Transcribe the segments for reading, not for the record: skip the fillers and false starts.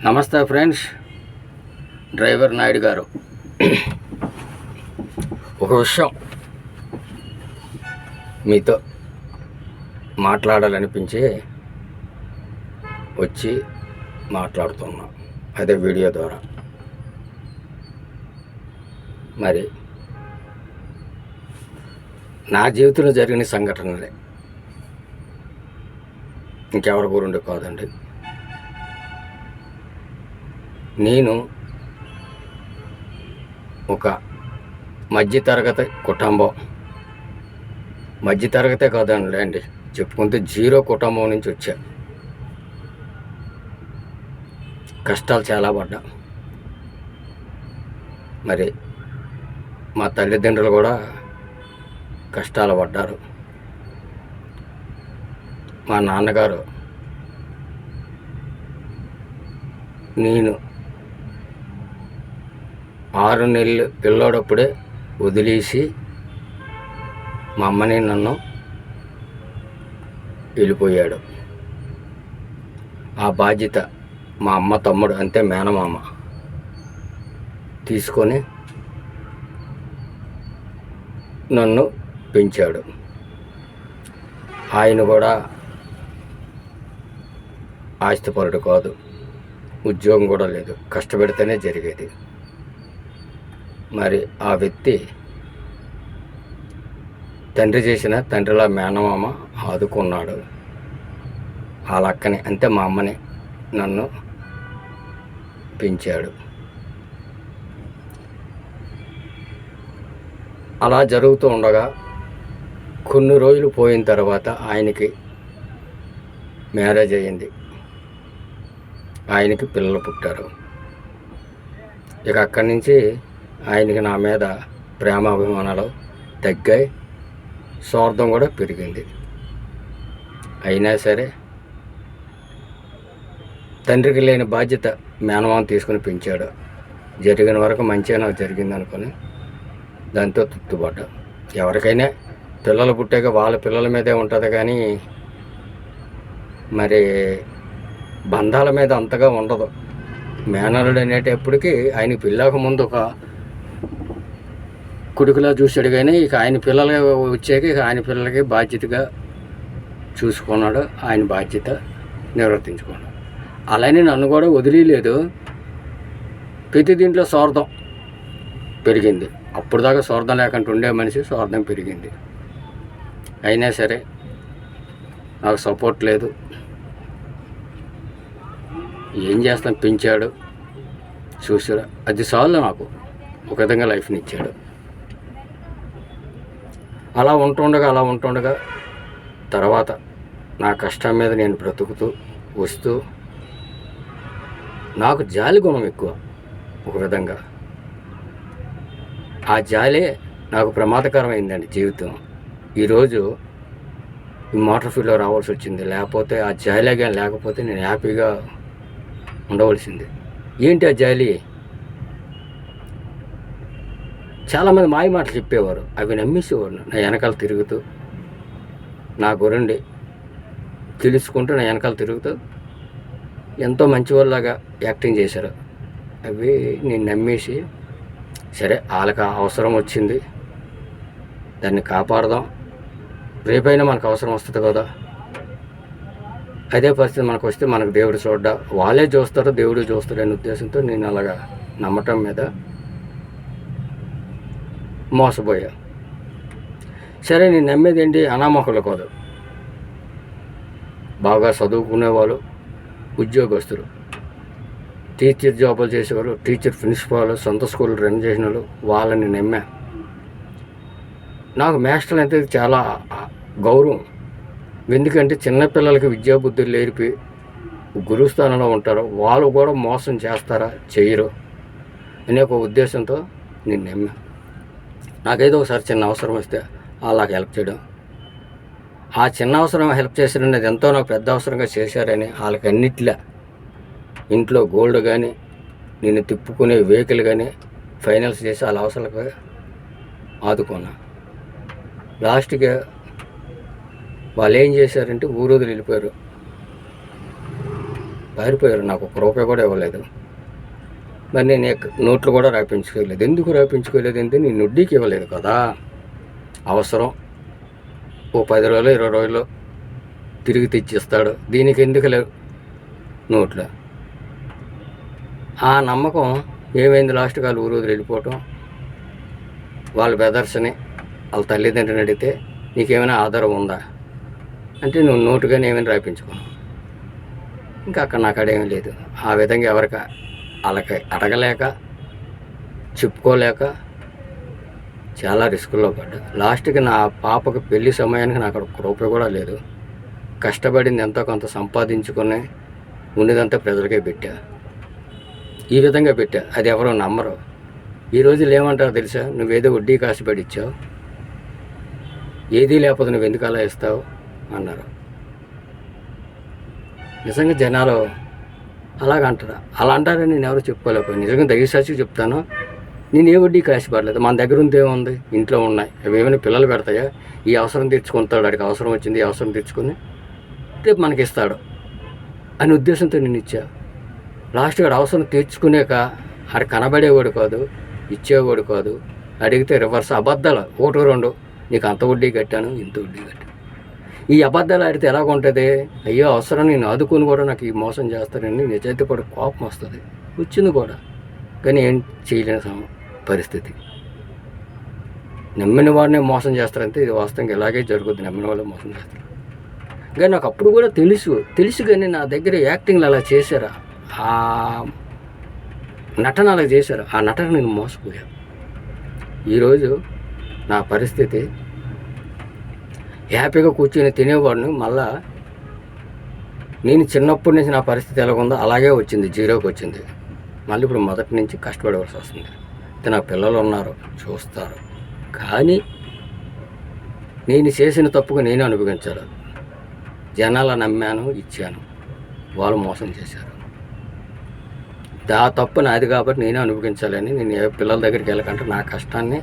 నమస్తే friends, driver Naidu గారు. ఒక విషయం మీతో మాట్లాడాలనిపించి వచ్చి మాట్లాడుతున్నా, అదే వీడియో ద్వారా. మరి నా జీవితంలో జరిగిన సంఘటనలే, ఇంకెవరి గురుండి కాదండి. నేను ఒక మధ్యతరగతి కుటుంబం, మధ్యతరగతే కాదండి అండి, చెప్పుకుంటే జీరో కుటుంబం నుంచి వచ్చా. కష్టాలు చాలా పడ్డా. మరి మా తల్లిదండ్రులు కూడా కష్టాలు పడ్డారు. మా నాన్నగారు నేను 6 నెలలు పిల్లోడప్పుడే వదిలేసి మా అమ్మని నన్ను వెళ్ళిపోయాడు. ఆ బాధ్యత మా అమ్మ తమ్ముడు, అంతే మేనమామ, తీసుకొని నన్ను పెంచాడు. ఆయన కూడా ఆస్తిపరుడు కాదు, ఉద్యోగం కూడా లేదు, కష్టపడితేనే జరిగేది. మరి ఆ వ్యక్తి తండ్రి చేసిన తండ్రిలా మేనమామ ఆదుకున్నాడు. ఆ లక్కని, అంతే మా అమ్మని నన్ను పెంచాడు. అలా జరుగుతూ ఉండగా కొన్ని రోజులు పోయిన తర్వాత ఆయనకి మ్యారేజ్ అయ్యింది. ఆయనకి పిల్లలు పుట్టారు. ఇక అక్కడి నుంచి ఆయనకి నా మీద ప్రేమ అభిమానాలు తగ్గాయి, స్వార్థం కూడా పెరిగింది. అయినా సరే తండ్రికి లేని బాధ్యత మేనమామ తీసుకుని పెంచాడు. జరిగిన వరకు మంచిగా నాకు జరిగింది అనుకుని దాంతో తృప్తిపడ్డా. ఎవరికైనా పిల్లలు పుట్టాక వాళ్ళ పిల్లల మీదే ఉంటుంది, కానీ మరి బంధాల మీద అంతగా ఉండదు. మేనల్లుడు అనేటప్పటికీ ఆయనకి పెళ్ళాక ముందు ఒక కొడుకులా చూశాడు, కానీ ఇక ఆయన పిల్లలు వచ్చాక ఇక ఆయన పిల్లలకి బాధ్యతగా చూసుకున్నాడు, ఆయన బాధ్యత నిర్వర్తించుకున్నాడు. అలానే నన్ను కూడా వదిలేదు. ప్రతి దీంట్లో స్వార్థం పెరిగింది. అప్పుడు దాకా స్వార్థం లేకుండా ఉండే మనిషి స్వార్థం పెరిగింది. అయినా సరే నాకు సపోర్ట్ లేదు. ఏం చేస్తాం, పెంచాడు, చూసాడు, అది చాలు నాకు ఒక విధంగా లైఫ్ని ఇచ్చాడు. అలా ఉంటుండగా తర్వాత నా కష్టం మీద నేను బ్రతుకుతూ వస్తూ నాకు జాలి గుణం ఎక్కువ. ఒక విధంగా ఆ జాలే నాకు ప్రమాదకరమైందండి జీవితం. ఈరోజు ఈ మోటార్ ఫీల్డ్లో రావాల్సి వచ్చింది. లేకపోతే ఆ జాలే కానీ లేకపోతే నేను హ్యాపీగా ఉండవలసింది. ఏంటి ఆ జాలి? చాలామంది మాయ మాటలు చెప్పేవారు, అవి నమ్మేసేవారు. నా వెనకాల తిరుగుతూ, నా గురండి తెలుసుకుంటూ నా వెనకాల తిరుగుతూ ఎంతో మంచివాళ్ళలాగా యాక్టింగ్ చేశారు. అవి నేను నమ్మేసి, సరే వాళ్ళకి అవసరం వచ్చింది, దాన్ని కాపాడదాం, రేపైనా మనకు అవసరం వస్తుంది కదా, అదే పరిస్థితి మనకు వస్తే మనకు దేవుడు చూడ్డా, వాళ్ళే చూస్తారు, దేవుడు చూస్తాడు అనే ఉద్దేశంతో నేను అలాగా నమ్మటం మీద మోసపోయా. సరే, నేను నమ్మేది ఏంటి, అనామకులు కాదు, బాగా చదువుకునేవాళ్ళు, ఉద్యోగస్తులు, టీచర్ జాబులు చేసేవాళ్ళు, టీచర్ ప్రిన్సిపాల్, సొంత స్కూల్ రన్ చేసిన వాళ్ళు, వాళ్ళని నమ్మా. నాకు మాస్టర్లు అంటే చాలా గౌరవం. ఎందుకంటే చిన్నపిల్లలకి విద్యాబుద్ధులు నేర్పి గురుస్థానంలో ఉంటారు, వాళ్ళు కూడా మోసం చేస్తారా, చేయరు అనే ఒక ఉద్దేశంతో నేను నమ్మా. నాకేదో ఒకసారి చిన్న అవసరం వస్తే వాళ్ళకి హెల్ప్ చేయడం, ఆ చిన్న అవసరం హెల్ప్ చేశారనేది ఎంతో నాకు పెద్ద అవసరంగా చేశారని వాళ్ళకి అన్నిట్లా ఇంట్లో గోల్డ్ కానీ, నేను తిప్పుకునే వెహికల్ కానీ ఫైనాన్స్ చేసి వాళ్ళ అవసరాలకు ఆదుకున్నా. లాస్ట్గా వాళ్ళు ఏం చేశారంటే ఊరు వదిలి వెళ్ళిపోయారు. పారిపోయారు. నాకు ఒక్క రూపాయి కూడా ఇవ్వలేదు. మరి నేను నోట్లు కూడా రాయించుకోలేదు. ఎందుకు రాయించుకోలేదు అంటే నేను వడ్డీకి ఇవ్వలేదు కదా. అవసరం ఓ 10 రోజులు 20 రోజులు తిరిగి తెచ్చిస్తాడు, దీనికి ఎందుకు లేవు నోట్లు. ఆ నమ్మకం ఏమైంది, లాస్ట్కి వాళ్ళు ఊరు వెళ్ళిపోవటం. వాళ్ళ బ్రదర్స్ని వాళ్ళ తల్లిదండ్రుని అడిగితే నీకేమైనా ఆధారం ఉందా అంటే నువ్వు నోటుగానే ఏమైనా రాయించుకున్నావు. ఇంకా అక్కడ నాకు అడేమీ లేదు. ఆ విధంగా ఎవరికి వాళ్ళకి అడగలేక చెప్పుకోలేక చాలా రిస్కుల్లో పడ్డా. లాస్ట్కి నా పాపకి పెళ్లి సమయానికి నాకు అక్కడ 1 రూపాయి కూడా లేదు. కష్టపడింది ఎంతో కొంత సంపాదించుకుని ఉండేదంతా ప్రజలకే పెట్టా. ఈ విధంగా పెట్టా. అది ఎవరో నమ్మరు. ఈ రోజులు ఏమంటారో తెలుసా, నువ్వేదో వడ్డీ కాసిపడి ఇచ్చావు, ఏదీ లేకపోతే నువ్వు ఎందుకు అలా ఇస్తావు అన్నారు. నిజంగా జనాలు అలాగంటారా? అలా అంటారని నేను ఎవరు చెప్పుకోలేకపోయాను. నిజంగా దయసాచి చెప్తాను, నేను ఏ వడ్డీ కాసిపడలేదు. మన దగ్గర ఉంటే ఏముంది, ఇంట్లో ఉన్నాయి. అవి ఏమైనా పిల్లలు పెడతాయా? ఈ అవసరం తీర్చుకుంటాడు, వాడికి అవసరం వచ్చింది, ఈ అవసరం తీర్చుకుని రేపు మనకి ఇస్తాడు అనే ఉద్దేశంతో నేను ఇచ్చా. లాస్ట్ వాడు అవసరం తీర్చుకునేక ఆడ కనబడేవాడు కాదు, ఇచ్చేవాడు కాదు. అడిగితే రివర్స్ అబద్ధాలు 1 2 నీకు అంత వడ్డీ కట్టాను, ఇంత వడ్డీ కట్టాను. ఈ అబద్ధాలు ఆడితే ఎలాగుంటుంది? అయ్యో అవసరం నేను ఆదుకుని కూడా నాకు ఈ మోసం చేస్తారని నిజాయితీ కూడా కోపం వస్తుంది. వచ్చింది కూడా, కానీ ఏం చేయలేని పరిస్థితి. నమ్మిన వాడినే మోసం చేస్తారంటే ఇది వాస్తవంగా ఇలాగే జరుగుద్ది. నమ్మిన వాళ్ళే మోసం చేస్తారు. కానీ నాకు అప్పుడు కూడా తెలుసు కానీ నా దగ్గర యాక్టింగ్లు అలా చేశారా, ఆ నటన అలా చేశారు. ఆ నటన నేను మోసపోయాను. ఈరోజు నా పరిస్థితి హ్యాపీగా కూర్చొని తినేవాడిని. మళ్ళా నేను చిన్నప్పటి నుంచి నా పరిస్థితి ఎలాగుందో అలాగే వచ్చింది, జీరోకి వచ్చింది. మళ్ళీ ఇప్పుడు మొదటి నుంచి కష్టపడవలసి వస్తుంది. అయితే నా పిల్లలు ఉన్నారు, చూస్తారు. కానీ నేను చేసిన తప్పుకు నేనే అనుభవించాలి. జనాల నమ్మాను, ఇచ్చాను, వాళ్ళు మోసం చేశారు. తప్పు నాది కాబట్టి నేనే అనుభవించాలని నేను ఏ పిల్లల దగ్గరికి వెళ్ళకంటే నా కష్టాన్ని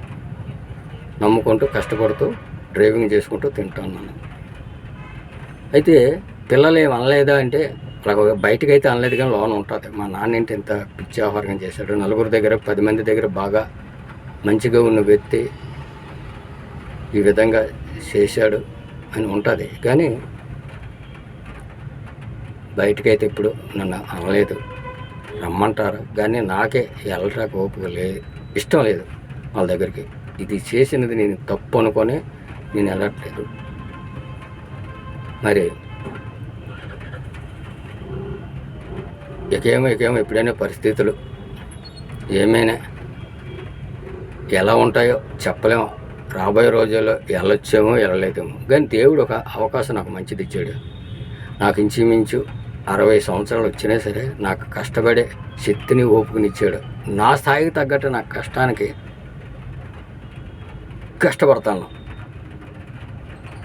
నమ్ముకుంటూ కష్టపడుతూ డ్రైవింగ్ చేసుకుంటూ తింటున్నాను. అయితే పిల్లలు ఏం అనలేదా అంటే అలా బయటకు అయితే అనలేదు, కానీ లోన్ ఉంటుంది. మా నాన్న ఏంటి ఇంత పిచ్చి ఆహారం చేశాడు, 4 దగ్గర 10 మంది దగ్గర బాగా మంచిగా ఉన్న వ్యక్తి ఈ విధంగా చేశాడు అని ఉంటుంది. కానీ బయటకైతే ఇప్పుడు నన్ను అనలేదు. రమ్మంటారు కానీ నాకే వెళ్ళటానికి ఓపిక లేదు, ఇష్టం లేదు వాళ్ళ దగ్గరికి. ఇది చేసినది నేను తప్పు అనుకొని నేను వెళ్ళట్లేదు. మరి ఇకేమో ఎప్పుడైనా పరిస్థితులు ఏమైనా ఎలా ఉంటాయో చెప్పలేము. రాబోయే రోజుల్లో వెళ్ళొచ్చేమో వెళ్ళలేదేమో. కానీ దేవుడు ఒక అవకాశం నాకు మంచిది ఇచ్చాడు. నాకు ఇంచుమించు 60 సంవత్సరాలు వచ్చినా సరే నాకు కష్టపడే శక్తిని ఓపికనిచ్చాడు. నా స్థాయికి తగ్గట్టు నా కష్టానికి కష్టపడతాను.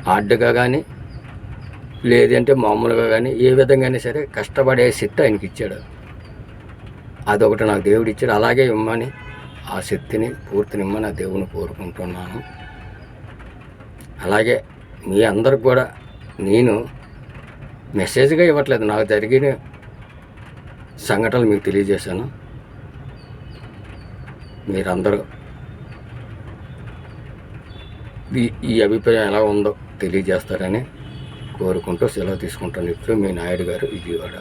హార్డ్గా కానీ లేదంటే మామూలుగా కానీ ఏ విధంగానే సరే కష్టపడే శక్తి ఆయనకి ఇచ్చాడు. అదొకటి నాకు దేవుడు ఇచ్చాడు. అలాగే ఇమ్మని ఆ శక్తిని పూర్తినిమ్మని ఆ దేవుని కోరుకుంటున్నాను. అలాగే మీ అందరికి కూడా నేను మెసేజ్గా ఇవ్వట్లేదు, నాకు జరిగిన సంఘటనలు మీకు తెలియజేశాను. మీరందరూ ఈ అభిప్రాయం ఎలా ఉందో తెలియజేస్తారని కోరుకుంటూ సెలవు తీసుకుంటాను. ఇప్పుడు మీ నాయుడు గారు, విజయవాడ.